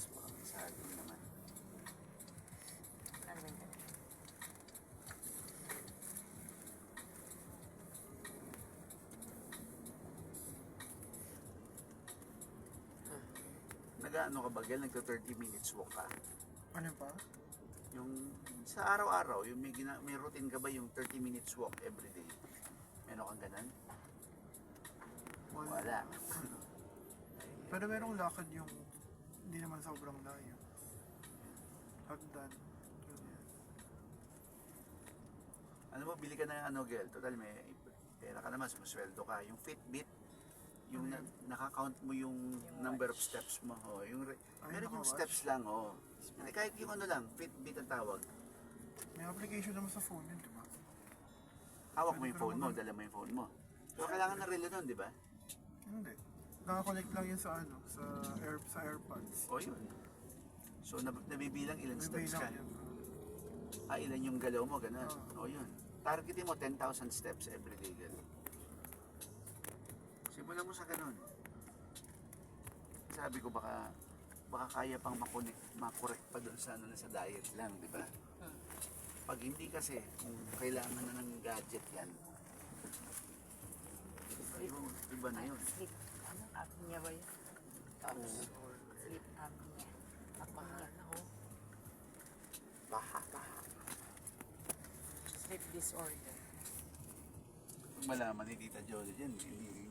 Mas baka may saging naman. Ano ba yun? Nag-ano ka ba, Gel? Nagka 30 minutes walk ka? Ano pa? Yung sa araw-araw, yung may routine ka ba yung 30 minutes walk every day? Meron kang ganun? Wala. Pero merong lakad yung hindi naman sobrang layo. Hagdan. Ganyan. Ano mo, bili ka na ng ano, Gel. Total, may pera ka naman, sumasweldo ka. Yung Fitbit, yung nakakount mo yung number of steps mo. Oh, meron yung naka-watch. steps lang. Oh. Kahit yung ano lang, Fitbit ang tawag. May application naman sa phone yun, di ba? Hawak mo Pwede yung ko phone mo, naman- dala mo yung phone mo. Pero kailangan ng relo nun, di ba? Hindi. Nakakonect lang yun sa ano, sa AirPods. O yun. So, nabibilang ilan May steps ka. bilang yun. Ilan yung galaw mo, ganun. Oo. O yun. Targetin mo 10,000 steps every day, ganun. Simulan mo sa ganun. Sabi ko baka kaya pang makorek pa doon sa, sa diet lang, di ba? Pag hindi kasi, kung kailangan na ng gadget yan, iba na yun. Sleep. Ano? Apnea ba yun? Sleep apnea. Apnea. Baha. Sleep disorder. Kung malaman ni Tita Jolie dyan, hindi